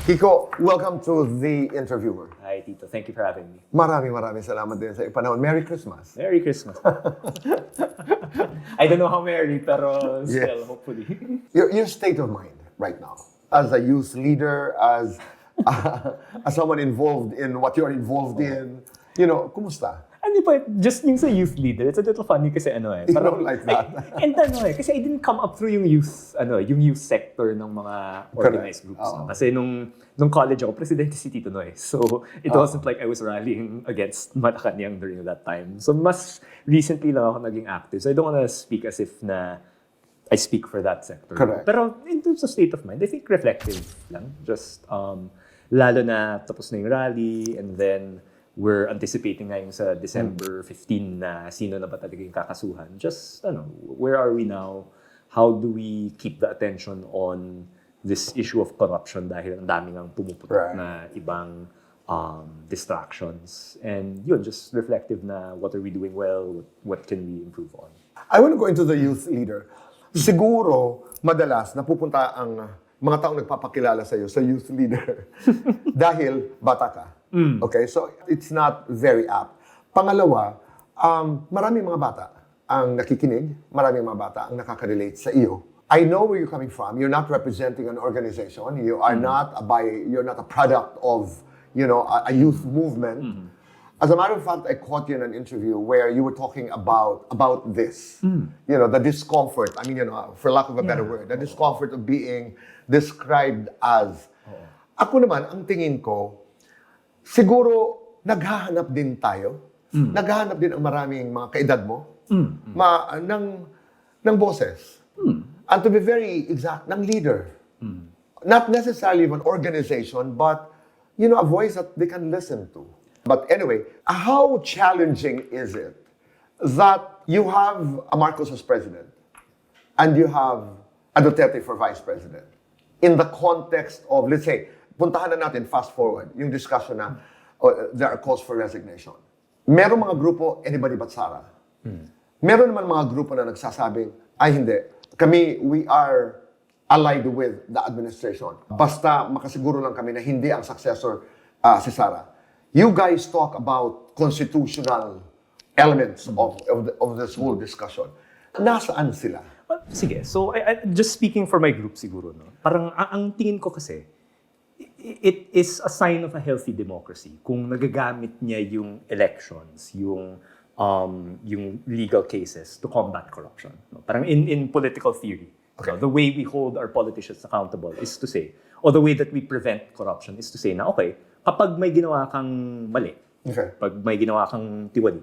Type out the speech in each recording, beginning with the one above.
Kiko, welcome to The Interviewer. Hi, Tito. Thank you for having me. Maraming salamat din sa Ipanalo. Merry Christmas. Merry Christmas. I don't know how merry, pero still, hopefully. Your state of mind right now, as a youth leader, as someone involved in what you're involved in, kumusta? Ano pa, just yung sa youth leader, it's a little funny kasi You don't like that. Kasi I didn't come up through yung youth sector ng mga organized groups. No? Kasi nung college ako, presidente si Tito Noy. So it wasn't like I was rallying against Malacanang during that time. So mas recently lang ako naging active. So I don't wanna speak as if na I speak for that sector. Correct. Pero in terms of state of mind, I think reflective lang. Just lalo na tapos na yung rally and then we're anticipating ngayon sa December 15 na sino na ba talaga yung kakasuhan. Just, where are we now? How do we keep the attention on this issue of corruption dahil ang daming ang pumuputok na ibang distractions. And yun, just reflective na what are we doing well, what can we improve on. I want to go into the youth leader. Siguro, madalas, napupunta ang mga taong nagpapakilala sa iyo sa youth leader dahil bata ka. Okay, so it's not very apt. Pangalawa, maraming mga bata ang nakikinig, maraming mga bata ang nakaka-relate sa iyo. I know where you're coming from. You're not representing an organization. You are you're not a product of, a youth movement. As a matter of fact, I caught you in an interview where you were talking about this. The discomfort. I mean, for lack of a better word, the discomfort of being described as. Ako naman, ang tingin ko, siguro naghahanap din tayo. Naghahanap din ang maraming mga kaedad mo ng boses. And to be very exact, ng leader. Not necessarily of an organization, but a voice that they can listen to. But anyway, how challenging is it that you have a Marcos as president and you have a Duterte for vice president in the context of, let's say, puntahan na natin fast forward yung discussion na there are calls for resignation. Meron mga grupo, anybody but Sara. Meron naman mga grupo na nagsasabing, ay hindi, kami, we are allied with the administration. Basta makasiguro lang kami na hindi ang successor si Sara. You guys talk about constitutional elements of this whole discussion. Nasaan sila? Well, sige, so I, just speaking for my group siguro, no? Parang ang tingin ko kasi, it is a sign of a healthy democracy kung nagagamit niya yung elections, yung legal cases to combat corruption. No? Parang in political theory, so the way we hold our politicians accountable is to say, or the way that we prevent corruption is to say na, okay, kapag may ginawa kang mali, pag may ginawa kang tiwali,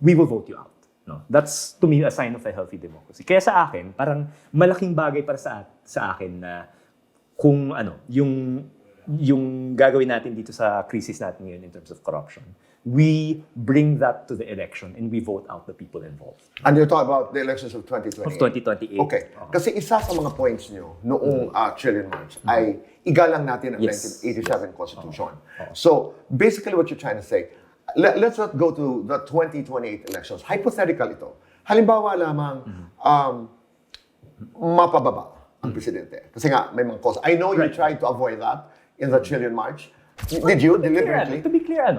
we will vote you out. No? That's, to me, a sign of a healthy democracy. Kaya sa akin, parang malaking bagay para sa akin na kung yung gagawin natin dito sa crisis natin ngayon in terms of corruption, we bring that to the election and we vote out the people involved. And you're talking about the elections of 2028? Of 2028. Okay. Kasi isa sa mga points nyo noong Chilean March ay igalang natin ang 1987 Constitution. So, basically what you're trying to say, let's not go to the 2028 elections. Hypothetical ito. Halimbawa lamang mapababa ang presidente. Kasi nga, may mga cause. I know you tried to avoid that in the Chilean March. Did you deliberately? To be clear,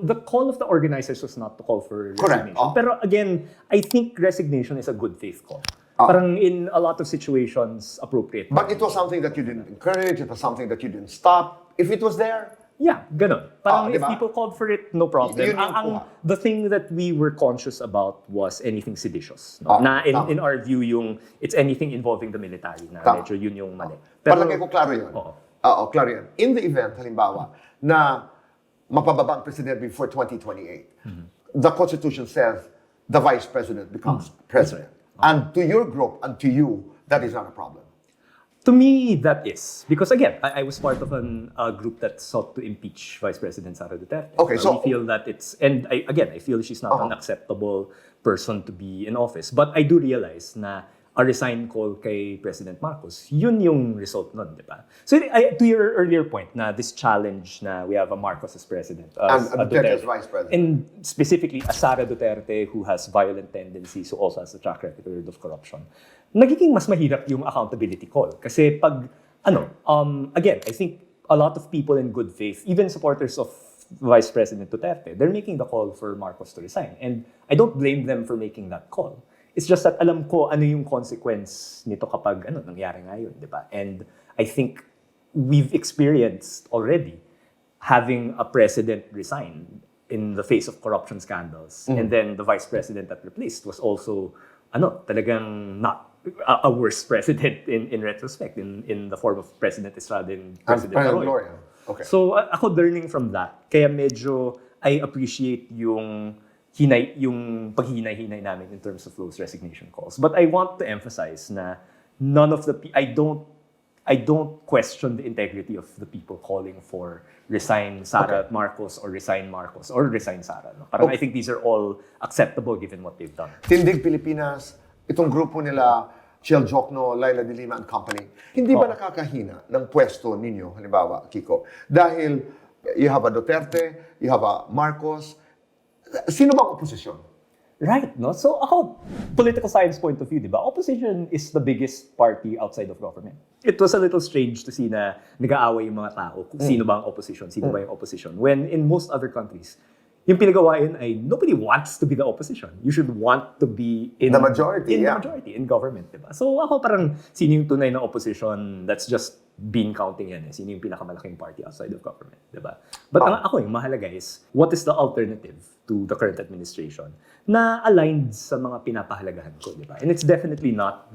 the call of the organizers was not to call for resignation. Pero again, I think resignation is a good faith call. Parang in a lot of situations, appropriate. But it was something that you didn't encourage, it was something that you didn't stop. If it was there, yeah, ganun. Parang if people called for it, no problem. The thing that we were conscious about was anything seditious. No? In our view, it's anything involving the military na medyo yun yung mali. Pero palagay ko klaro yun. Klaro yun. In the event, halimbawa, na mapababa ang president before 2028, the Constitution says the vice president becomes president. And to your group and to you, that is not a problem. To me, that is. Because again, I was part of a group that sought to impeach Vice President Sara Duterte. Okay, so we feel that I feel she's not an acceptable person to be in office. But I do realize na a resign call kay President Marcos, yun yung result nun, di ba? So to your earlier point na this challenge na we have a Marcos as president, and a Duterte as vice president. And specifically a Sara Duterte who has violent tendencies, who also has a track record of corruption. Nagiging mas mahirap yung accountability call. Kasi pag again, I think a lot of people in good faith, even supporters of Vice President Duterte, they're making the call for Marcos to resign. And I don't blame them for making that call. It's just that alam ko ano yung consequence nito kapag nangyari ngayon, di ba? And I think we've experienced already having a president resign in the face of corruption scandals. And then the vice president that replaced was also talagang not a worse president in retrospect in the form of President Estrada and President Arroyo. Okay. So ako learning from that, kaya medyo I appreciate yung paghinay-hinay namin in terms of those resignation calls. But I want to emphasize na none of the I don't question the integrity of the people calling for resign Sara Marcos or resign Marcos or resign Sara. No? Parang I think these are all acceptable given what they've done. Tindig Pilipinas, itong grupo nila, Chel Jokno, Laila de Lima and Company, hindi ba nakakahina ng pwesto ninyo, halimbawa, Kiko? Dahil you have a Duterte, you have a Marcos, sino bang oposisyon? Right, no? So ako, political science point of view, di ba? Opposition is the biggest party outside of government. It was a little strange to see na nag-aaway yung mga tao kung sino ba ang opposition, sino ba yung opposition. When in most other countries, yung pinagawa yun ay nobody wants to be the opposition. You should want to be in the majority, the majority, in government, di ba? So ako parang sino yung tunay na opposition, that's just bean counting yan eh. Sino yung pinakamalaking party outside of government, di ba? But ako yung mahalaga is, what is the alternative to the current administration na aligned sa mga pinapahalagahan ko, di ba? And it's definitely not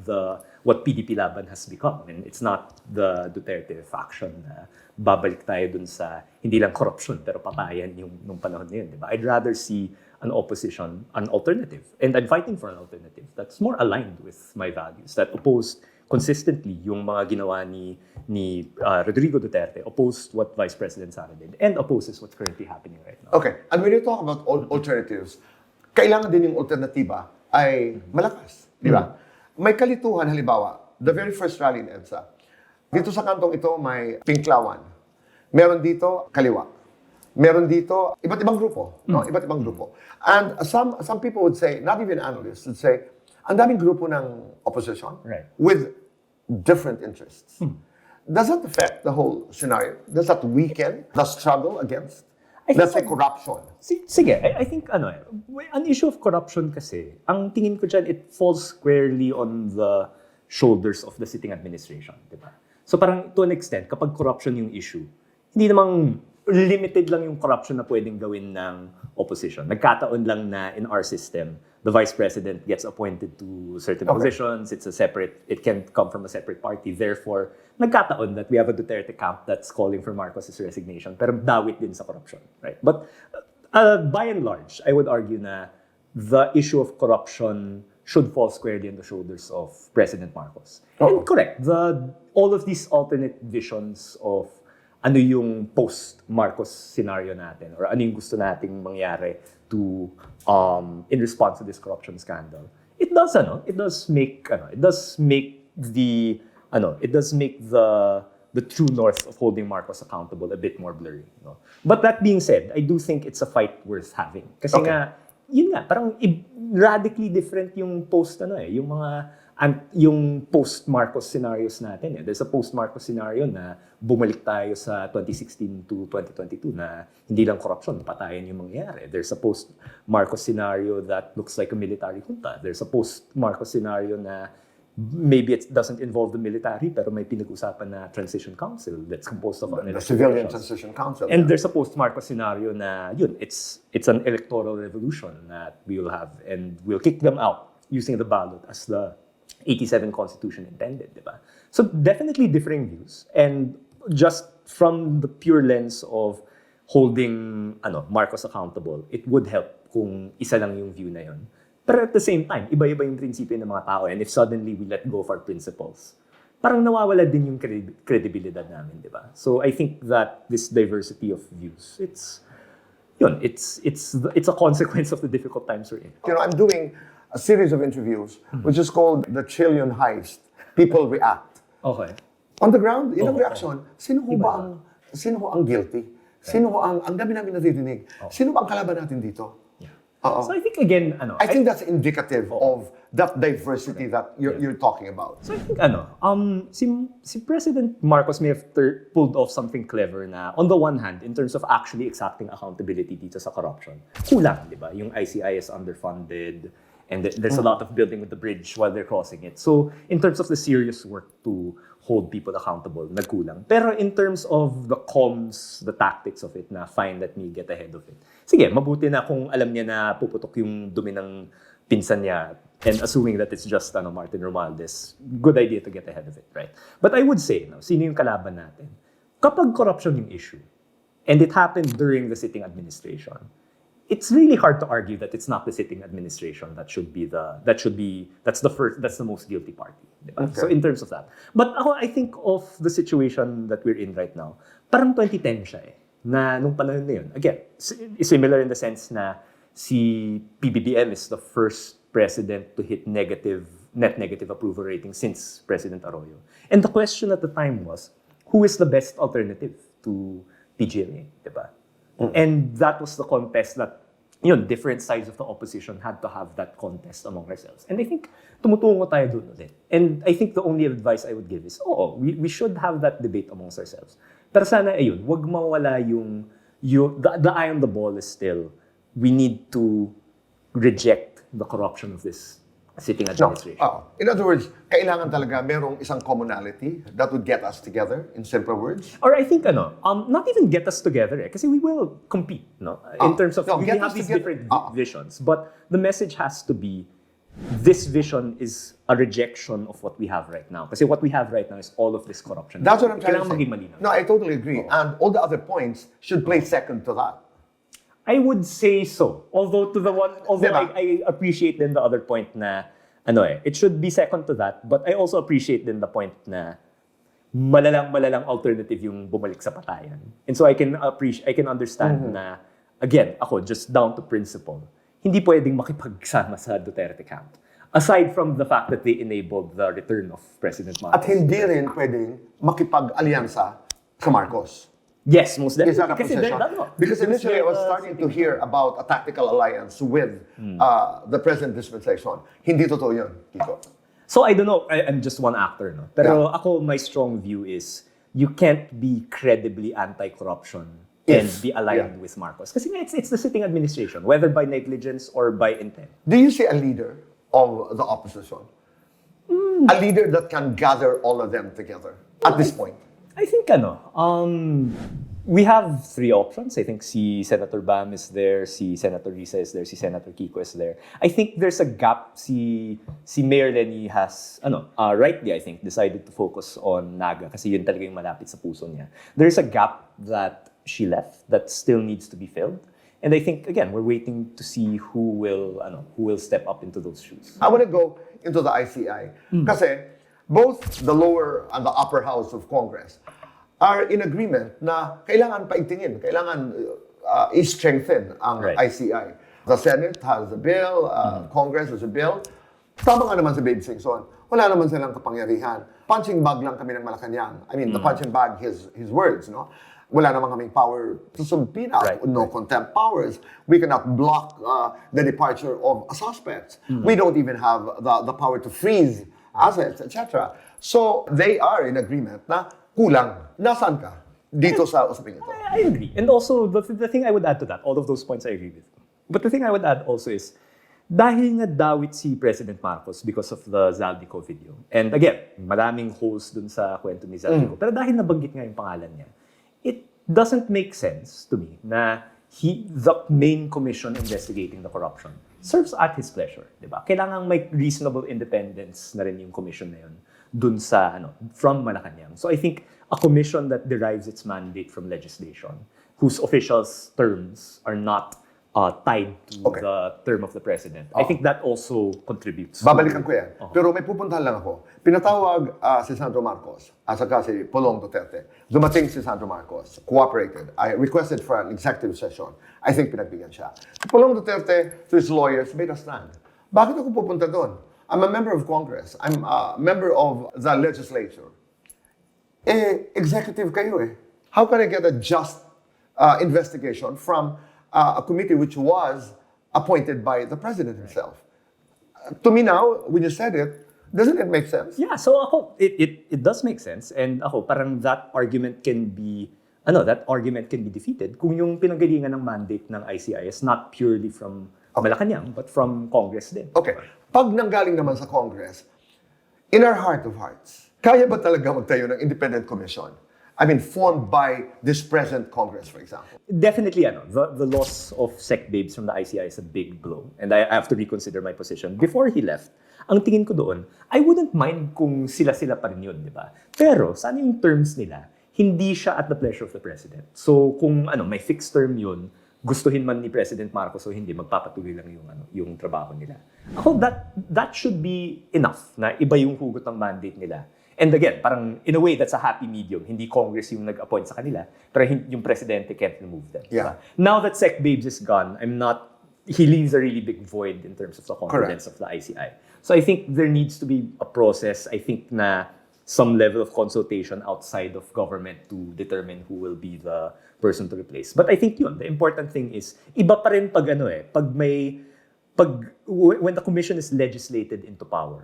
what PDP Laban has become. And it's not the Duterte faction na babalik tayo dun sa hindi lang corruption pero patayan nung panahon na yun, di ba? I'd rather see an opposition, an alternative. And I'm fighting for an alternative that's more aligned with my values, that opposed consistently yung mga ginawa ni Rodrigo Duterte, opposed what Vice President Sara did, and opposes what's currently happening right now. Okay, and when you talk about alternatives, kailangan din yung alternatiba ay malakas, di ba? May kalituhan, halimbawa, the very first rally in EDSA, dito sa kantong ito may Pinklawan, meron dito kaliwa, meron dito iba't ibang grupo, no? Iba't ibang grupo. And some people would say, not even analysts, would say, ang daming grupo ng opposition with different interests. Does that affect the whole scenario? Does that weaken the struggle against, let's say, corruption? Sige, I think an issue of corruption kasi, ang tingin ko dyan, it falls squarely on the shoulders of the sitting administration, di ba? So parang to an extent, kapag corruption yung issue, hindi namang limited lang yung corruption na pwedeng gawin ng opposition. Nagkataon lang na in our system, the vice president gets appointed to certain positions. It can come from a separate party. Therefore, nagkataon that we have a Duterte camp that's calling for Marcos' resignation, pero dawit din sa corruption, right? But by and large, I would argue na the issue of corruption should fall squarely on the shoulders of President Marcos. And correct, all of these alternate visions of ano yung post-Marcos scenario natin or ano yung gusto nating mangyari to in response to this corruption scandal. It does make the true north of holding Marcos accountable a bit more blurry, no? But that being said, I do think it's a fight worth having. Kasi yun nga, parang radically different yung yung post-Marcos scenarios natin. Eh. There's a post-Marcos scenario na bumalik tayo sa 2016 to 2022 na hindi lang corruption, patayan yung mangyayari. There's a post-Marcos scenario that looks like a military junta. There's a post-Marcos scenario na maybe it doesn't involve the military pero may pinag-usapan na transition council that's composed of the civilian transition council. And there's a post-Marcos scenario na yun, it's an electoral revolution that we will have and we'll kick them out using the ballot as the 87 Constitution intended, di ba? So definitely differing views, and just from the pure lens of holding Marcos accountable, it would help kung isa lang yung view na yun. Pero at the same time, iba-iba yung prinsipyo ng mga tao, and if suddenly we let go of our principles, parang nawawala din yung credibilidad namin, di ba? So I think that this diversity of views, it's a consequence of the difficult times we're in. You know, I'm doing a series of interviews, which is called the Trillion Heist. People react. Okay. On the ground, in ang reaction, sino ho ang guilty? Sino ho ang dami namin naririnig? Sino ba ang kalaban natin dito? Yeah. Oo. So I think again, I think that's indicative of that diversity that you're talking about. So I think si President Marcos may have pulled off something clever na on the one hand, in terms of actually exacting accountability dito sa corruption, kulang, di ba? Yung ICI is underfunded and there's a lot of building with the bridge while they're crossing it. So in terms of the serious work to hold people accountable, nagkulang. Pero in terms of the comms, the tactics of it, na fine, let me get ahead of it. Sige, mabuti na kung alam niya na puputok yung dumi ng pinsan niya and assuming that it's just Martin Romualdez, good idea to get ahead of it, right? But I would say, sino yung kalaban natin? Kapag corruption yung issue, and it happened during the sitting administration, it's really hard to argue that it's not the sitting administration that's the most guilty party. Diba? Okay. So in terms of that. But ako, I think of the situation that we're in right now, parang 2010 siya na nung panahon na yun. Again, similar in the sense na si PBBM is the first president to hit net negative approval rating since President Arroyo. And the question at the time was, who is the best alternative to PGMA? Diba? And that was the contest that different sides of the opposition had to have that contest among ourselves. And I think tumutungo tayo dun ulit. And I think the only advice I would give is, we should have that debate amongst ourselves. Pero sana, wag mawala the eye on the ball is still, we need to reject the corruption of this sitting administration. In other words, kailangan talaga merong isang commonality that would get us together, in simple words. Or I think, not even get us together, kasi we will compete, in terms of, we have these different visions. But the message has to be, this vision is a rejection of what we have right now. Kasi what we have right now is all of this corruption. That's what I'm trying to Kailangan say. maging malinaw. No, I totally agree. And all the other points should play second to that. I would say so. Although Diba? I appreciate then the other point na it should be second to that, but I also appreciate then the point na malalang alternative yung bumalik sa patayan. And so I can understand na again, ako just down to principle, hindi pwedeng makipagsama sa Duterte camp. Aside from the fact that they enabled the return of President Marcos. At hindi rin pwedeng makipag-alyansa sa Marcos. Yes, most definitely. Is that a position? Because initially I was starting to hear about a tactical alliance with the present dispensation. Hindi totoo yun, Kiko. So I don't know, I'm just one actor, no? Pero ako, my strong view is, you can't be credibly anti-corruption and be aligned with Marcos. Kasi it's the sitting administration, whether by negligence or by intent. Do you see a leader of the opposition? A leader that can gather all of them together at this point? I think we have three options. I think si Senator Bam is there, si Senator Risa is there, si Senator Kiko is there. I think there's a gap. Si Mayor Lenny has, rightly I think, decided to focus on Naga kasi yun talaga yung malapit sa puso niya. There's a gap that she left that still needs to be filled. And I think, again, we're waiting to see who will step up into those shoes. I want to go into the ICI. Kasi both the lower and the upper house of Congress are in agreement na kailangan paigtingin, kailangan i-strengthen ang ICI. The Senate has a bill, Congress has a bill. Tama nga naman si Babe Singson, wala naman silang kapangyarihan. Punching bag lang kami ng Malacanang. I mean, the punching bag, his words, no? Wala naman kaming power to subpoena, no contempt powers. We cannot block the departure of a suspect. We don't even have the power to freeze assets, etc. So they are in agreement na kulang. Nasaan ka dito sa usaping ito? I agree. And also, the thing I would add to that, all of those points I agree with. But the thing I would add also is, dahil nga dawit si President Marcos because of the Zaldico video. And again, maraming holes dun sa kwento ni Zaldico. Pero dahil nabanggit nga yung pangalan niya, it doesn't make sense to me na the main commission investigating the corruption serves at his pleasure, di ba? Kailangan may reasonable independence na rin yung commission na yun dun sa, from Malacanang. So I think a commission that derives its mandate from legislation, whose officials' terms are not tied to the term of the president. I think that also contributes. Babalikan ko yan. Pero may pupuntahan lang ako. Pinatawag si Sandro Marcos at saka si Pulong Duterte. Dumating si Sandro Marcos, cooperated. I requested for an executive session. I think pinagbigyan siya. Si Pulong Duterte, to his lawyers, made a stand. Bakit ako pupunta doon? I'm a member of Congress. I'm a member of the legislature. Executive kayo eh. How can I get a just investigation from a committee which was appointed by the president himself. To me now, when you said it, doesn't it make sense? Yeah, so ako, it does make sense. And ako, parang that argument can be defeated kung yung pinanggalingan ng mandate ng ICI is not purely from Malacanang, but from Congress din. Okay. Pag nanggaling naman sa Congress, in our heart of hearts, kaya ba talaga magtayo ng independent commission? I mean, formed by this present Congress, for example. Definitely, the loss of Sec Babes from the ICI is a big blow. And I have to reconsider my position. Before he left, ang tingin ko doon, I wouldn't mind kung sila-sila pa rin yun, di ba? Pero, sana yung terms nila, hindi siya at the pleasure of the President. So, kung may fixed term yun, gustuhin man ni President Marcos o hindi, magpapatuloy lang yung trabaho nila. Ako, that should be enough na iba yung hugot ng mandate nila. And again, parang in a way, that's a happy medium. Hindi Congress yung nag-appoint sa kanila, pero yung Presidente can't remove them. Yeah. Diba? Now that Sec Babes is gone, he leaves a really big void in terms of the confidence of the ICI. So I think there needs to be a process, I think na some level of consultation outside of government to determine who will be the person to replace. But I think the important thing is, iba pa rin when the commission is legislated into power.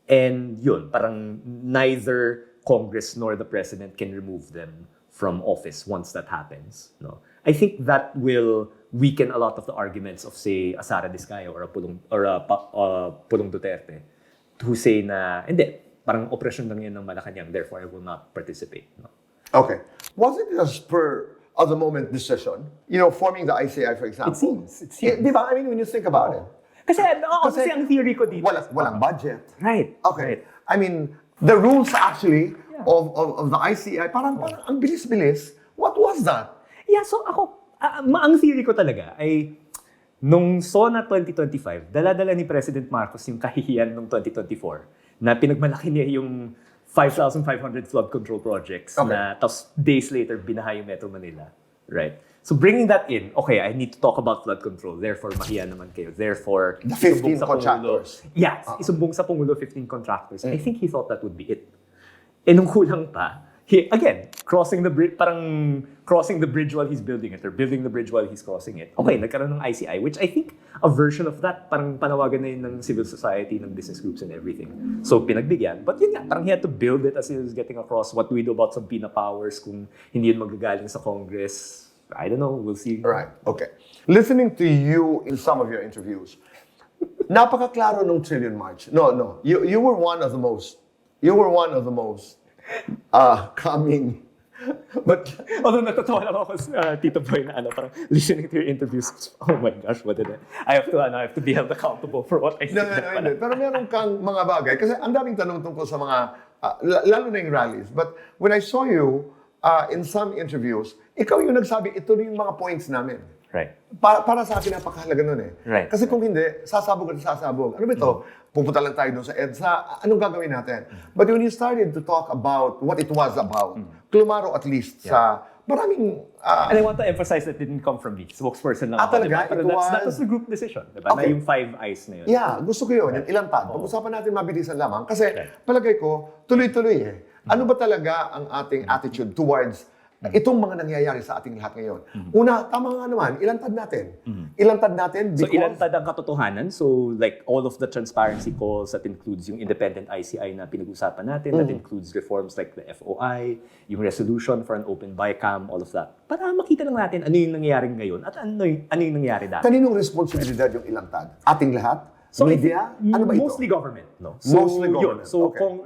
And parang neither Congress nor the President can remove them from office once that happens. No? I think that will weaken a lot of the arguments of, say, a Sara Diskaya or a Pulong Duterte who say na, hindi, parang operasyon lang yan ng Malacanang, therefore I will not participate. No? Okay. Was it a spur of the moment decision? Forming the ICI, for example. It seems. Di ba? I mean, when you think about it. Kasi ang theory ko dito. Walang budget. Right. Okay. Right. I mean, the rules actually of the ICI, parang ang bilis-bilis. What was that? Yeah, so ang theory ko talaga ay nung SONA 2025, dala-dala ni President Marcos yung kahihiyan nung 2024 na pinagmalaki niya yung 5,500 flood control projects na tapos days later binaha yung Metro Manila. Right? So bringing that in, okay, I need to talk about flood control. Therefore, mahiya naman kayo. Therefore, the 15 contractors. Yeah, isumbong sa Pangulo 15 contractors. I think he thought that would be it. Eh nung kulang pa, again, crossing the bridge while he's building it or building the bridge while he's crossing it. Okay, nagkaroon ng ICI, which I think a version of that, parang panawagan na yun ng civil society, ng business groups and everything. So pinagbigyan. But yun nga, parang he had to build it as he was getting across. What do we do about subpoena powers kung hindi yun magagaling sa Congress? I don't know, we'll see. Right, okay. Listening to you in some of your interviews, napakaklaro nung Trillion March. No, you were one of the most coming. But although natatawa lang ako sa Tito Boy na parang listening to your interviews, oh my gosh, what did I have to be held accountable for what I said. No. Pero meron kang mga bagay. Kasi ang daming tanong tungkol sa mga, lalo na yung rallies. But when I saw you in some interviews, ikaw yung nagsabi, ito rin yung mga points namin. Right. Para sa akin, napakahalaga nun eh. Right. Kasi kung hindi, sasabog at sasabog. Ano ba ito? Pupunta lang tayo doon sa EDSA. Anong gagawin natin? But when you started to talk about what it was about, klumaro at least sa maraming... and I want to emphasize that didn't come from me. Spokesperson lang ako. Talaga? Diba? Pero that was the group decision. Diba? Okay. Na yung 5 eyes na yun. Yeah, gusto ko yun. Yung Ilantad. Pag-usapan natin mabilisan lamang. Kasi palagay ko, tuloy-tuloy eh. Ano ba talaga ang ating attitude towards itong mga nangyayari sa ating lahat ngayon? Una, tama nga naman, ilantad natin. Ilantad natin because... So ilantad ang katotohanan. So like all of the transparency calls, that includes yung independent ICI na pinag-usapan natin, that includes reforms like the FOI, yung resolution for an open BICAM, all of that. Para makita lang natin ano yung nangyayari ngayon at ano yung nangyayari dati. Kaninong responsibilidad yung ilantad? Ating lahat? So media? Ano ba ito? Mostly government, no? Mostly government.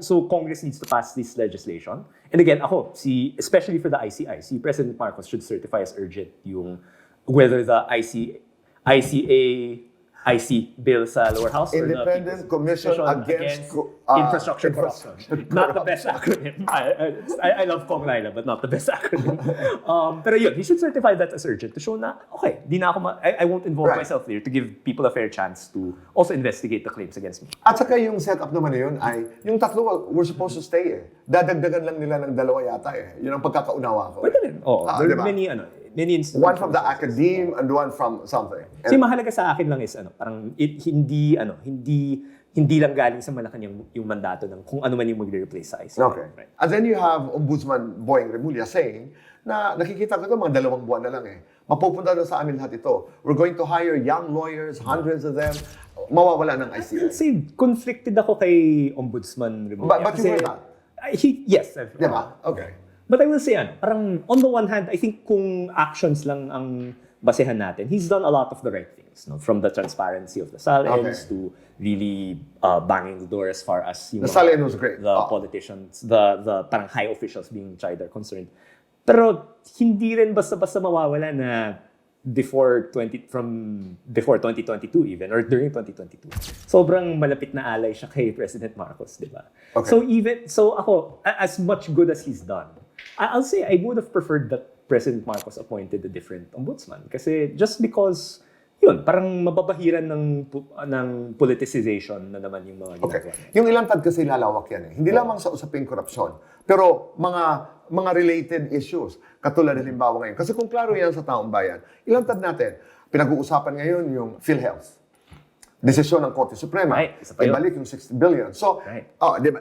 So Congress needs to pass this legislation. And again, especially for the ICI, President Marcos should certify as urgent yung whether the IC bill sa lower house Independent or the Commission against Infrastructure Corruption. Not the best acronym. I love Kong Laila, but not the best acronym. Pero yun, he should certify that as urgent to show na, okay, I won't involve myself there to give people a fair chance to also investigate the claims against me. At saka yung setup naman na yun ay, yung tatlo were supposed to stay eh. Dadagdagan lang nila ng 2 yata eh. Yun ang pagkakaunawa ko. Pwede rin. There are diba? many instances. One from the academe and one from something. Kasi mahalaga sa akin lang is parang hindi hindi lang galing sa Malacanang yung mandato ng kung ano man yung magre-replace sa ICC. Okay. Right. And then you have Ombudsman Boy Remulla saying na nakikita ko ito mga 2 buwan na lang eh. Mapupunta na sa amin lahat ito. We're going to hire young lawyers, hundreds of them. Mawawala ng ICC. Kasi conflicted ako kay Ombudsman Remulla. But you were not? Yes. Diba? Okay. But I will say, parang on the one hand, I think kung actions lang ang basehan natin, he's done a lot of the right things. No? From the transparency of the Salens to really banging the door as far as yung The Salen was great. the politicians, the parang high officials being tried are concerned. Pero hindi rin basta-basta mawawala na before 2022 even, or during 2022. Sobrang malapit na alay siya kay President Marcos, di ba? Okay. So ako, as much good as he's done, I'll say I would have preferred that President Marcos appointed a different ombudsman. Kasi just because, yun, parang mababahiran ng politicization na naman yung mga ginagawa. Okay. Yung Ilantad kasi lalawak yan eh. Hindi lamang sa usaping korupsyon, pero mga related issues. Katulad halimbawa ngayon. Kasi kung klaro yan sa taong bayan, Ilantad natin, pinag-uusapan ngayon yung PhilHealth. Desisyon ng Korte Suprema. Right. Isa pa yun. Ibalik yung 60 billion. So, Right.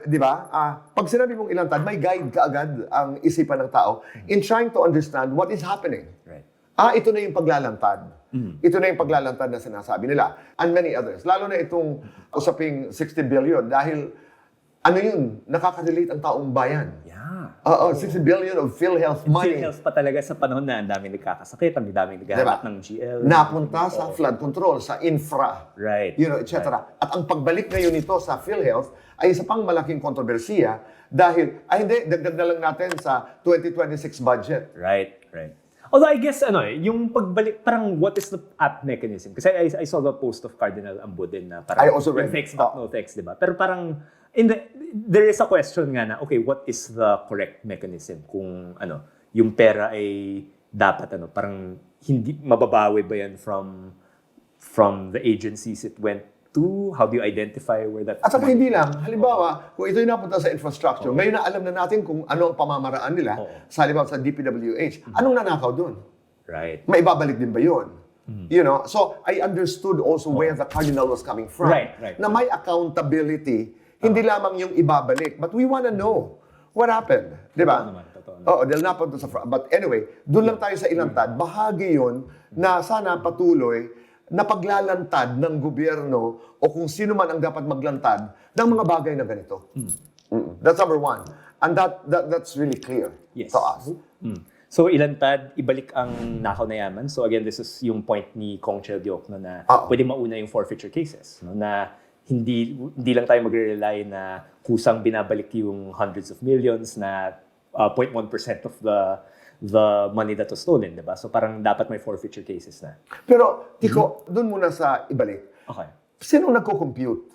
di ba? Pag sinabi mong Ilantad, may guide kaagad ang isipan ng tao in trying to understand what is happening. Right. Ito na yung paglalantad. Ito na yung paglalantad na sinasabi nila. And many others. Lalo na itong usaping 60 billion dahil ano yun, nakaka-relate ang taong bayan. Yeah. 60 billion of PhilHealth money. PhilHealth pa talaga sa panahon na ang daming nagkakasakit, ang daming naghahanap ng GL. Napunta sa flood control, sa infra, Right. etc. At ang pagbalik ngayon nito sa PhilHealth ay isa pang malaking kontrobersiya dahil, hindi, dagdag na lang natin sa 2026 budget. Right. Although I guess, yung pagbalik, parang what is the app mechanism? Kasi I saw the post of Cardinal Ambo din na parang I also read. fix but no fix, di ba? Pero parang, there is a question nga na, okay, what is the correct mechanism? Kung, yung pera ay dapat, parang hindi, mababawi ba yan from the agencies it went to? How do you identify where that... At saka hindi lang, halimbawa, kung ito'y napunta sa infrastructure, ngayon na alam na natin kung ano ang pamamaraan nila, sa halimbawa sa DPWH, anong nanakaw doon? Right. Maibabalik din ba yun? You know, so I understood also where the cardinal was coming from. Right. Na may accountability, hindi lamang yung ibabalik, but we wanna know what happened. Di ba? Totoo naman. Oo, dahil napunta sa front. But anyway, doon lang tayo sa Ilantad. Bahagi yun na sana patuloy na paglalantad ng gobyerno o kung sino man ang dapat maglantad ng mga bagay na ganito. That's number one. And that's really clear to us. So, Ilantad, ibalik ang nakaw na yaman. So, again, this is yung point ni Kong Chel Diokno na pwede mauna yung forfeiture cases. No? Na hindi lang tayo magre-rely na kusang binabalik yung hundreds of millions na 0.1% of the money that was stolen, di ba? So parang dapat may forfeiture cases na. Pero, Kiko, doon muna sa ibalik. Okay. Sino nagko-compute?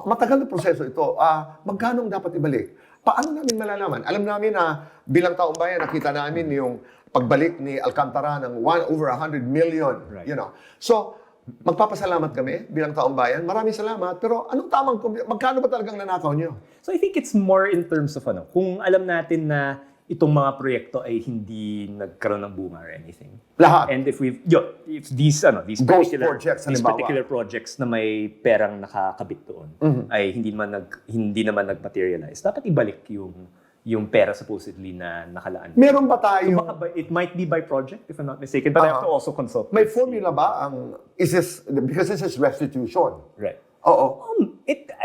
Matagal na proseso ito. Magkano ang dapat ibalik? Paano namin malalaman? Alam namin na bilang taong bayan, nakita namin yung pagbalik ni Alcantara ng over 100 million. Right. You know. So, magpapasalamat kami bilang taong bayan. Maraming salamat. Pero anong tamang, magkano ba talagang nanakaw niyo? So I think it's more in terms of kung alam natin na itong mga proyekto ay hindi nagkaroon ng bunga or anything. Lahat. And if these particular projects na may perang nakakabit doon ay hindi naman nag-materialize, dapat ibalik yung pera supposedly na nakalaan. Meron ba tayo? So baka it might be by project, if I'm not mistaken, but I have to also consult. May formula ba because this is restitution. Right. Oo.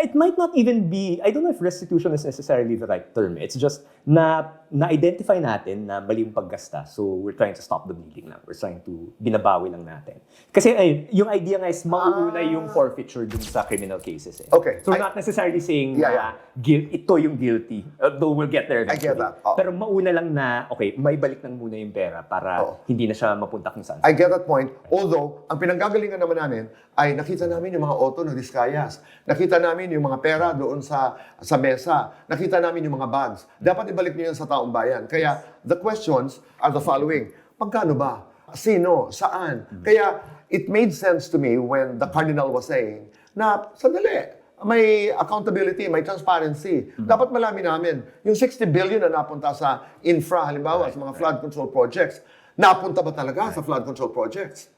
It might not even be, I don't know if restitution is necessarily the right term. It's just na-identify natin na mali yung paggasta. So we're trying to stop the bleeding lang. We're trying to binabawi lang natin. Kasi yung idea nga is mauuna yung forfeiture dun sa criminal cases. Okay. So we're not necessarily saying ito yung guilty. Though we'll get there eventually. I get that. Pero mauna lang na, okay, may balik lang muna yung pera para hindi na siya mapunta kung saan. I get that point. Although, ang pinanggagalingan naman namin ay nakita namin yung mga auto na diskayas. Nakita namin yung mga pera doon sa mesa. Nakita namin yung mga bags. Dapat ibalik niyo yan sa taong bayan. Kaya, the questions are the following. Magkano ba? Sino? Saan? Kaya, it made sense to me when the Cardinal was saying na, sandali, may accountability, may transparency. Dapat malaman namin, yung 60 billion na napunta sa infra, halimbawa, sa mga flood control projects, napunta ba talaga sa flood control projects?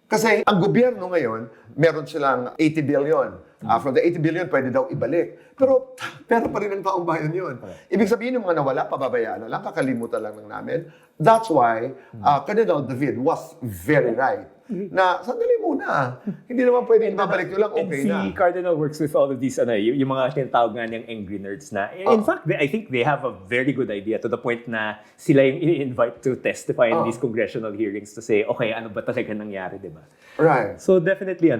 Kasi ang gobyerno ngayon, meron silang 80 billion From the 80 billion, pwede daw ibalik. Pero pera pa rin ng taong bayan yun. Ibig sabihin yung mga nawala, pababayaan na lang, kakalimutan lang ng namin. That's why Cardinal David was very right. Na, sandali muna. Hindi naman pwede ibabalik nyo lang, okay and na. si Cardinal works with all of these, yung mga tinatawag nga niyang angry nerds na. In fact, I think they have a very good idea to the point na sila yung i-invite to testify in these congressional hearings to say, okay, ano ba talaga nangyari, di ba? Right. So definitely,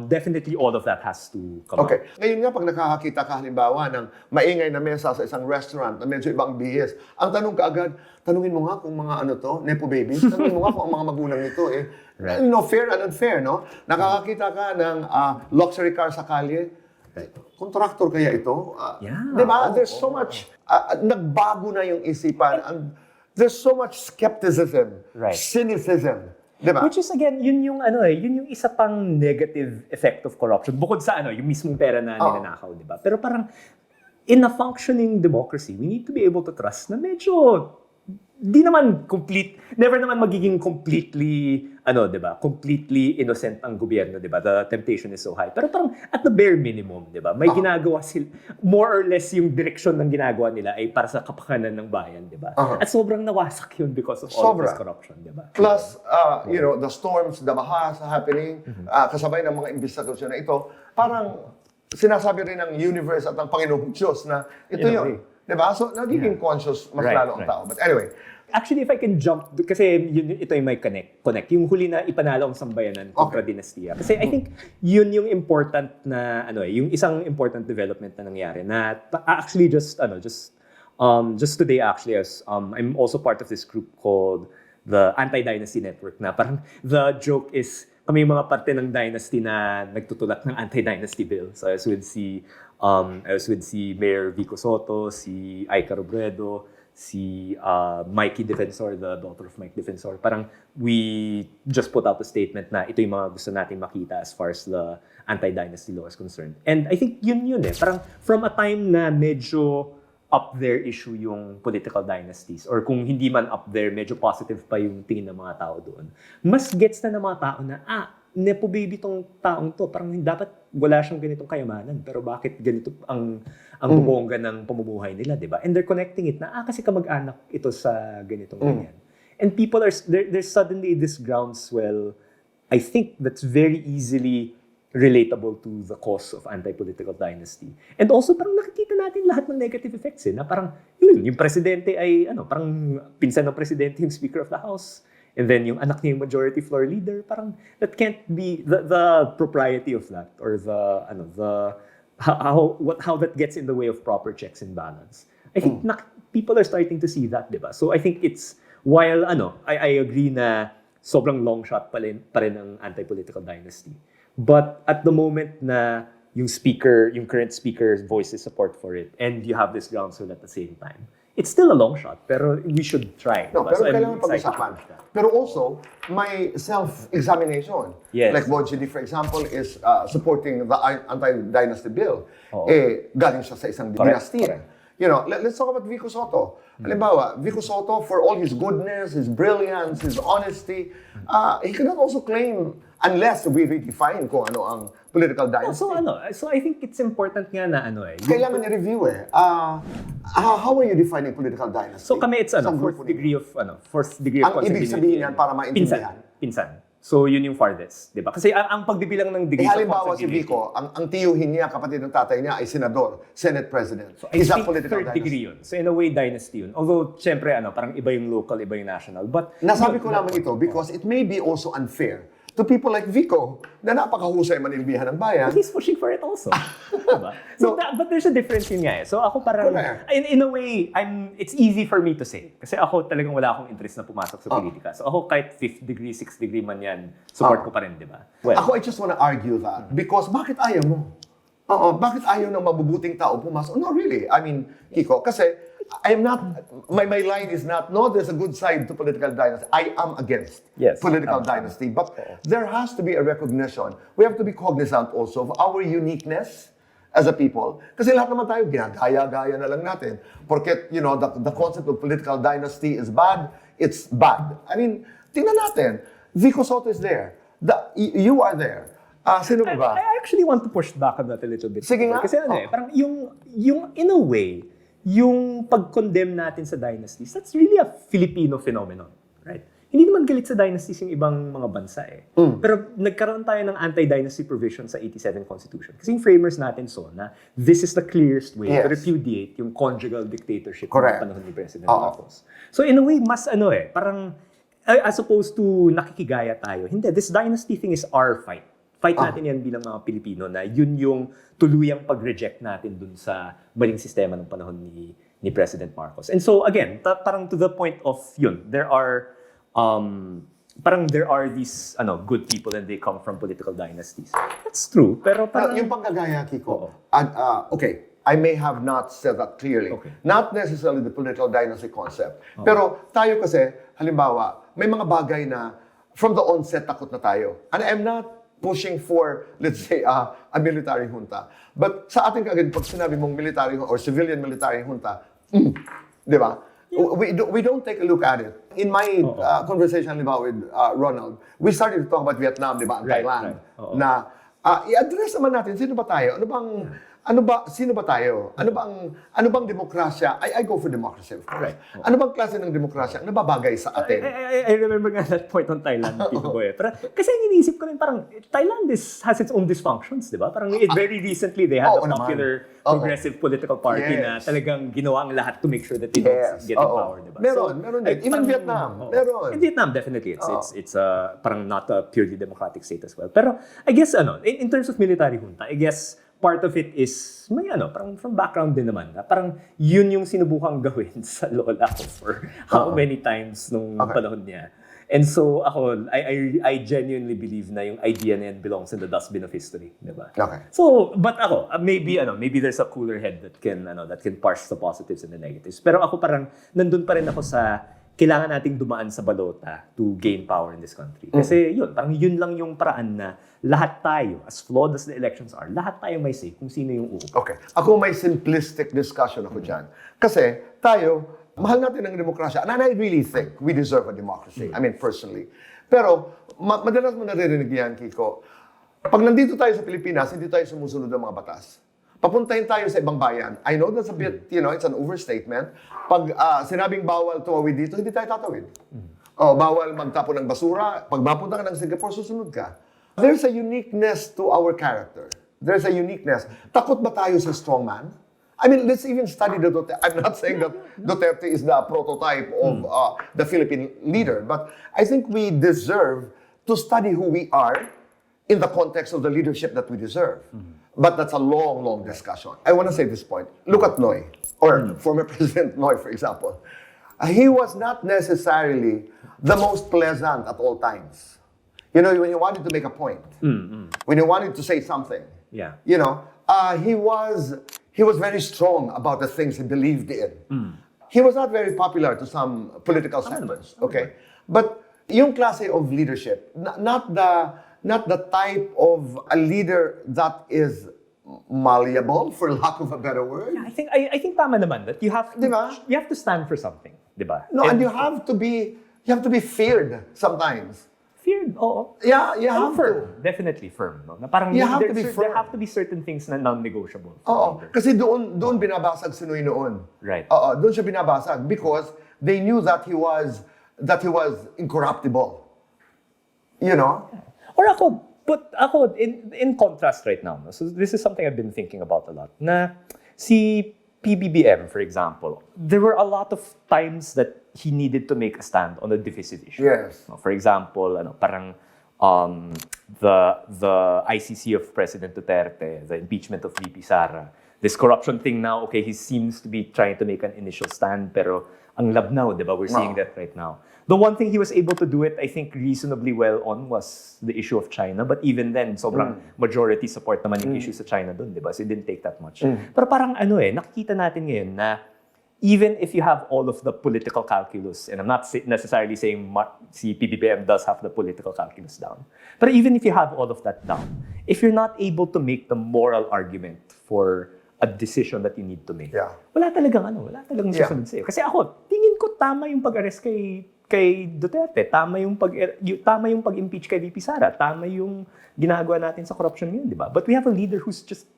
definitely all of that has to come out. Okay. Ngayon nga, pag nakakakita ka halimbawa ng maingay na mesa sa isang restaurant na medyo ibang bihis, ang tanong ka agad, tanungin mo nga kung mga ano to, nepo babies, tanungin mo nga kung ang mga magulang nito Right. No, fair and unfair, no? Nakakakita ka ng luxury car sa kalye, contractor kaya ito? Yeah. Di ba? There's so much, nagbago na yung isipan. There's so much skepticism, Right. cynicism. Di ba? Which is again, yun yung isa pang negative effect of corruption. Bukod sa yung mismong pera na ninanakaw, di ba? Pero parang, in a functioning democracy, we need to be able to trust na medyo, never naman magiging completely, di ba? Completely innocent ang gobyerno, di ba? The temptation is so high. Pero parang, at the bare minimum, di ba? May ginagawa sila, more or less yung direksyon ng ginagawa nila ay para sa kapakanan ng bayan, di ba? At sobrang nawasak yun because of all of this corruption, di ba? Plus, the storms, the bahas happening, kasabay ng mga investigasyon na ito, parang sinasabi rin ng universe at ng Panginoong Diyos na ito yun. Diba? So, nagiging conscious mas lalo ang tao. But anyway. Actually, if I can jump, kasi ito yung may connect. Yung huli na ipanalo ang sambayanan kontra dinastiya. Kasi I think yun yung important na, yung isang important development na nangyari. Na actually just today actually, as I'm also part of this group called the Anti-Dynasty Network na parang the joke is kami yung mga parte ng dynasty na nagtutulak ng anti-dynasty bill. So I was with si Mayor Vico Soto, si Aika Robredo, si Mikey Defensor, the daughter of Mike Defensor. Parang we just put out a statement na ito yung mga gusto natin makita as far as the anti-dynasty law is concerned. And I think yun Parang from a time na medyo up there issue yung political dynasties or kung hindi man up there, medyo positive pa yung tingin ng mga tao doon. Mas gets na ng mga tao na, nepo baby tong taong to. Parang dapat wala siyang ganitong kayamanan. Pero bakit ganito ang bubongga ng pamumuhay nila, di ba? And they're connecting it na, kasi kamag-anak ito sa ganitong ganyan. And people there's suddenly this groundswell, I think, that's very easily relatable to the cause of anti-political dynasty. And also, parang nakikita natin lahat ng negative effects na parang, yung presidente ay, parang pinsan ng presidente yung Speaker of the House. And then yung anak niya yung majority floor leader, parang that can't be the propriety of that or how that gets in the way of proper checks and balance. I think people are starting to see that, di ba? So I think it's, while I agree na sobrang long shot pa rin ang anti-political dynasty. But at the moment na yung current speaker voices support for it, and you have this groundswell at the same time, it's still a long shot, pero we should try. No, diba? pero So kailangan pag-usapan. Pero also, may self-examination. Yes. Like Boy Abunda, for example, is supporting the anti-dynasty bill. Galing siya sa isang dynasty. Let's talk about Vico Soto. Halimbawa, Vico Soto, for all his goodness, his brilliance, his honesty, he cannot also claim, unless we redefine kung ano ang political dynasty. So I think it's important nga na Kailangan i-review how are you defining political dynasty? So kami it's fourth degree of Ang ibig sabihin yan para maintindihan. Pinsan. So yun yung farthest, 'di ba? Kasi ang pagbibilang ng degrees halimbawa si Vico, ang tiyuhin niya, kapatid ng tatay niya ay senador, Senate President. So I Is that think political third dynasty? degree yun. So in a way, dynasty yun. Although, syempre, parang iba yung local, iba yung national. But Nasabi ko lamang ito because it may be also unfair to people like Vico na napakahusay manilbihan ng bayan. But he's pushing for it also. Diba? So, but there's a difference yun nga eh. So ako parang, in a way, it's easy for me to say. Kasi ako talagang wala akong interest na pumasok sa politika. So ako kahit 5th degree, 6th degree man yan, support ko pa rin, di ba? Well, I just wanna argue that because bakit ayaw mo? Bakit ayaw ng mabubuting tao pumasok? No, really. I mean, Kiko, kasi my line is not, no, there's a good side to political dynasty. I am against political dynasty. But there has to be a recognition. We have to be cognizant also of our uniqueness as a people. Kasi lahat naman tayo, ginagaya-gaya na lang natin. Porque, the concept of political dynasty is bad, it's bad. I mean, tingnan natin. Vico Soto is there. You are there. Sino ba? I actually want to push back on that a little bit. Sige nga. Kasi parang yung in a way, yung pag-condemn natin sa dynasties, that's really a Filipino phenomenon, right? Hindi naman galit sa dynasties yung ibang mga bansa eh. Pero nagkaroon tayo ng anti-dynasty provision sa 87 Constitution. Kasi yung framers natin na this is the clearest way to repudiate yung conjugal dictatorship ng panahon ni President Marcos. So in a way, mas parang as opposed to nakikigaya tayo, hindi, this dynasty thing is our fight. Fight natin yan bilang mga Pilipino na yun yung tuluyang pag-reject natin dun sa maling sistema ng panahon ni President Marcos. And so again, parang to the point of yun, there are these good people and they come from political dynasties. That's true, pero parang yung panggagaya, Kiko, okay, I may have not said that clearly. Okay. Not necessarily the political dynasty concept. Pero tayo kasi, halimbawa, may mga bagay na from the onset takot na tayo. And I'm not pushing for, let's say, a military junta. But sa ating kagad, pag sinabi mong military or civilian military junta, di ba? We don't take a look at it. In my conversation with Ronald, we started to talk about Vietnam, di ba, and Thailand. Na i-address naman natin, sino ba tayo? Sino ba tayo? Ano bang demokrasya? I go for democracy, of course. Ano bang klase ng demokrasya ang nababagay sa atin? I remember nga that point on Thailand, Tito Boy. Kasi iniisip ko rin, parang Thailand has its own dysfunctions, di ba? Parang very recently, they had a popular progressive political party na talagang ginawa ang lahat to make sure that they don't get in power, di ba? Meron din. Even Vietnam, meron. In Vietnam, definitely, it's parang not a purely democratic state as well. Pero I guess, in terms of military junta, I guess, part of it is, parang from background din naman. Parang yun yung sinubukang gawin sa lola ko for how many times nung panahon niya. And so ako, I genuinely believe na yung idea na yan belongs in the dustbin of history, di ba? Okay. So, but ako, maybe there's a cooler head that can parse the positives and the negatives. Pero ako parang nandun pa rin ako sa kailangan nating dumaan sa balota to gain power in this country. Kasi parang yun lang yung paraan na lahat tayo, as flawed as the elections are, lahat tayo may say kung sino yung uupo. Okay. Ako may simplistic discussion ako dyan. Kasi tayo, mahal natin ang demokrasya. And I really think we deserve a democracy. I mean, personally. Pero, madalas mo naririnig yan, Kiko. Pag nandito tayo sa Pilipinas, hindi tayo sumusunod ng mga batas. Papuntahin tayo sa ibang bayan. I know that's a bit, it's an overstatement. Pag sinabing bawal tumawid dito, hindi tayo tatawid. Bawal magtapon ng basura. Pag mapunta ka ng Singapore, susunod ka. There's a uniqueness to our character. There's a uniqueness. Takot ba tayo sa strongman? I mean, let's even study the Duterte. I'm not saying that Duterte is the prototype of the Philippine leader, but I think we deserve to study who we are in the context of the leadership that we deserve. But that's a long, long discussion. I want to say this point. Look at Noy, or former President Noy, for example. He was not necessarily the most pleasant at all times. When you wanted to make a point, when you wanted to say something, he was very strong about the things he believed in. He was not very popular to some political sectors, okay? But yung klase of leadership, not the type of a leader that is malleable, for lack of a better word. Yeah, I think tama naman that you have to stand for something, di ba? No, and you have to be feared sometimes. Feared, oo. Yeah, you have firm. Definitely firm. No? Na parang you have to be firm. There have to be certain things na non-negotiable. Oo, kasi doon binabasag si Noy noon. Right. Oo, doon siya binabasag because they knew that he was incorruptible. Or ako, in contrast right now, so this is something I've been thinking about a lot, na si PBBM, for example, there were a lot of times that he needed to make a stand on a divisive issue. Yes. For example, parang the ICC of President Duterte, the impeachment of VP Sara, this corruption thing now, okay, he seems to be trying to make an initial stand, pero ang labnaw, di ba? We're seeing that right now. The one thing he was able to do it, I think, reasonably well on was the issue of China. But even then, sobrang majority support naman yung issue sa China dun, di ba? So it didn't take that much. Pero parang nakikita natin ngayon na even if you have all of the political calculus, and I'm not necessarily saying si PBBM does have the political calculus down, but even if you have all of that down, if you're not able to make the moral argument for a decision that you need to make, wala talagang susunod sa'yo. Kasi ako, tingin ko tama yung pag-arrest kay kay Duterte, tama yung pag-impeach kay VP Sara, tama yung ginagawa natin sa corruption ngayon, di ba? But we have a leader who's just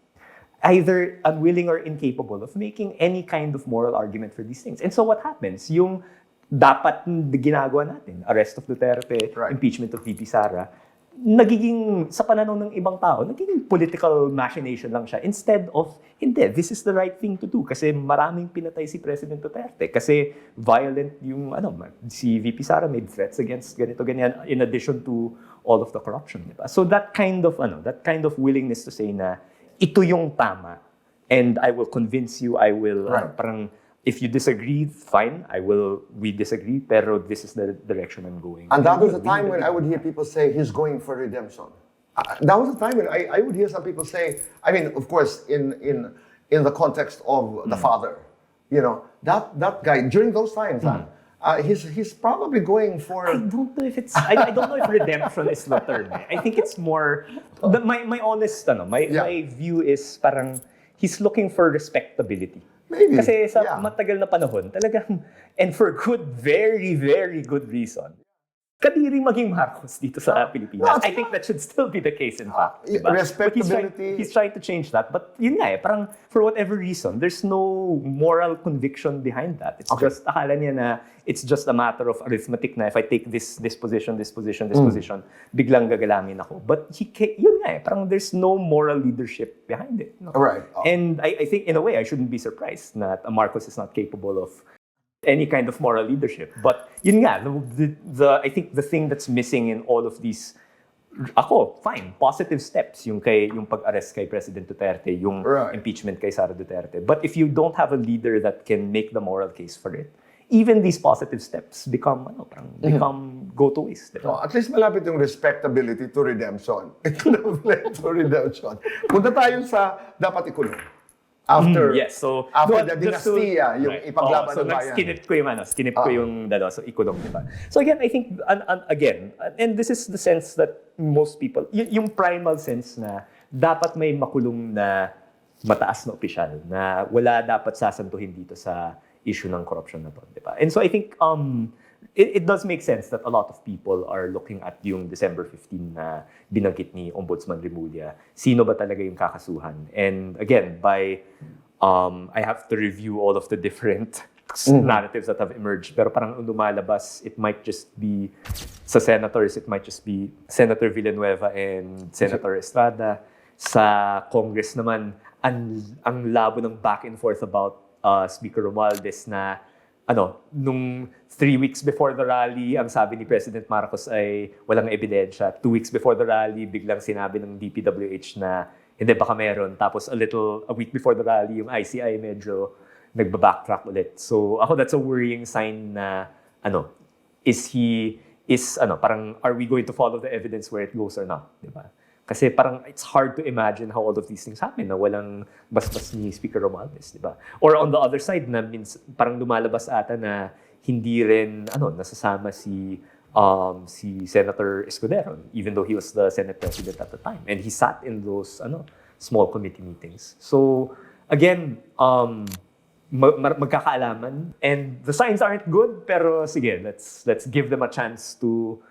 either unwilling or incapable of making any kind of moral argument for these things. And so what happens? Yung dapat ginagawa natin, arrest of Duterte, Right. impeachment of VP Sara, nagiging, sa pananaw ng ibang tao, nagiging political machination lang siya. Instead of, hindi, this is the right thing to do. Kasi maraming pinatay si President Duterte. Kasi violent yung, si VP Sara made threats against ganito, ganyan, in addition to all of the corruption. Diba? So that kind of willingness to say na, ito yung tama, and I will convince you, I will, Right. parang, if you disagree, fine, we disagree, pero this is the direction I'm going. And that was a time when I would hear people say he's going for redemption. That was a time when I would hear some people say, I mean, of course, in the context of the father, that guy during those times, he's probably going for. I don't know if it's. I don't know if redemption is the term. I think it's more. My honest, my view is parang he's looking for respectability. Maybe. Kasi sa matagal na panahon, talagang, and for good, very, very good reason, kadiring maging Marcos dito sa Pilipinas. I think that should still be the case, in fact. Diba? Respectability. But he's trying to change that. But yun nga parang for whatever reason, there's no moral conviction behind that. It's just, akala niya na it's just a matter of arithmetic na if I take this position, biglang gagalangin ako. But yun nga parang there's no moral leadership behind it. No? Right. And I think, in a way, I shouldn't be surprised that Marcos is not capable of any kind of moral leadership. But yun nga, I think the thing that's missing in all of these, fine, positive steps, yung pag-arrest kay President Duterte, yung impeachment kay Sara Duterte. But if you don't have a leader that can make the moral case for it, even these positive steps become go to waste. Diba? So, at least malapit yung respectability to redemption. Ito na ulit to redemption. Punta tayo sa dapat ikulong. After the dynastia, yung ipaglaban ng bayan. Skinip ko yung so ikulong, diba? So again, I think, and this is the sense that most people, yung primal sense na dapat may makulong na mataas na opisyal, na wala dapat sasantuhin dito sa issue ng corruption na to, diba? And so I think, it does make sense that a lot of people are looking at yung December 15 na binanggit ni Ombudsman Remulla. Sino ba talaga yung kakasuhan? And again, I have to review all of the different narratives that have emerged. Pero parang lumalabas, it might just be sa senators, it might just be Senator Villanueva and Senator Estrada. Sa Congress naman, ang labo ng back and forth about Speaker Romualdez na nung 3 weeks before the rally, ang sabi ni President Marcos ay walang ebidensya. 2 weeks before the rally, biglang sinabi ng DPWH na hindi, baka meron. Tapos a week before the rally, yung ICI medyo nagba-backtrack ulit. So that's a worrying sign na parang are we going to follow the evidence where it goes or not, di ba? Kasi parang it's hard to imagine how all of these things happen na walang basbas ni Speaker Romualdez, di ba? Or on the other side na parang lumalabas ata na hindi rin nasasama si Senator Escudero, even though he was the Senate President at the time, and he sat in those small committee meetings. So again, magkakaalaman, and the signs aren't good, pero sige, let's give them a chance to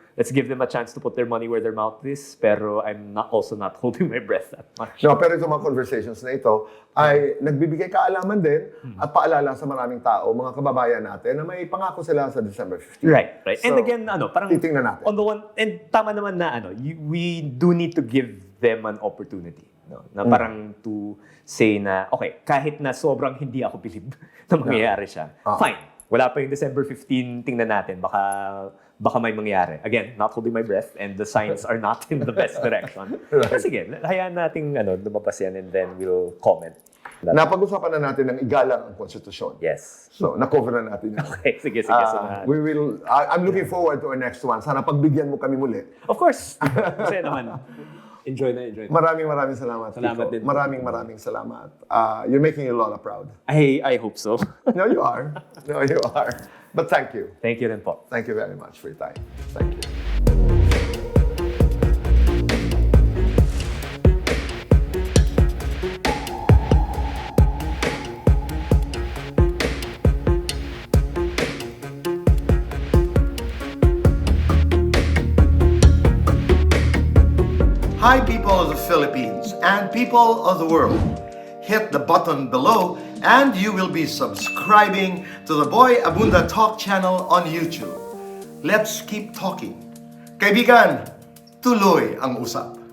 put their money where their mouth is, pero I'm also not holding my breath that much. No, pero itong mga conversations na ito ay nagbibigay kaalaman din at paalala sa maraming tao, mga kababayan natin, na may pangako sila sa December 15. Right. So, and again, parang titingnan natin. On the one, and tama naman na we do need to give them an opportunity. Na parang to say na, okay, kahit na sobrang hindi ako believe na mangyayari siya, fine. Wala pa yung December 15, tingnan natin, baka may mangyari. Again, not holding my breath, and the signs are not in the best direction. Right. Sige, hayaan natin lumabas yan, and then we'll comment. Napag-usapan na natin ng Igalang ang konstitusyon. Yes. So, na-cover na natin yan. Okay, sige. So, I'm looking forward to our next one. Sana pagbigyan mo kami muli. Of course. Kasi naman, enjoy na. Maraming salamat. Salamat Kiko. din. Maraming salamat. You're making Lola proud. I hope so. No, you are. But thank you. Thank you rin po. Thank you very much for your time. Thank you. of the Philippines and people of the world, hit the button below and you will be subscribing to the Boy Abunda Talk channel on YouTube. Let's keep talking. Kaibigan, tuloy ang usap.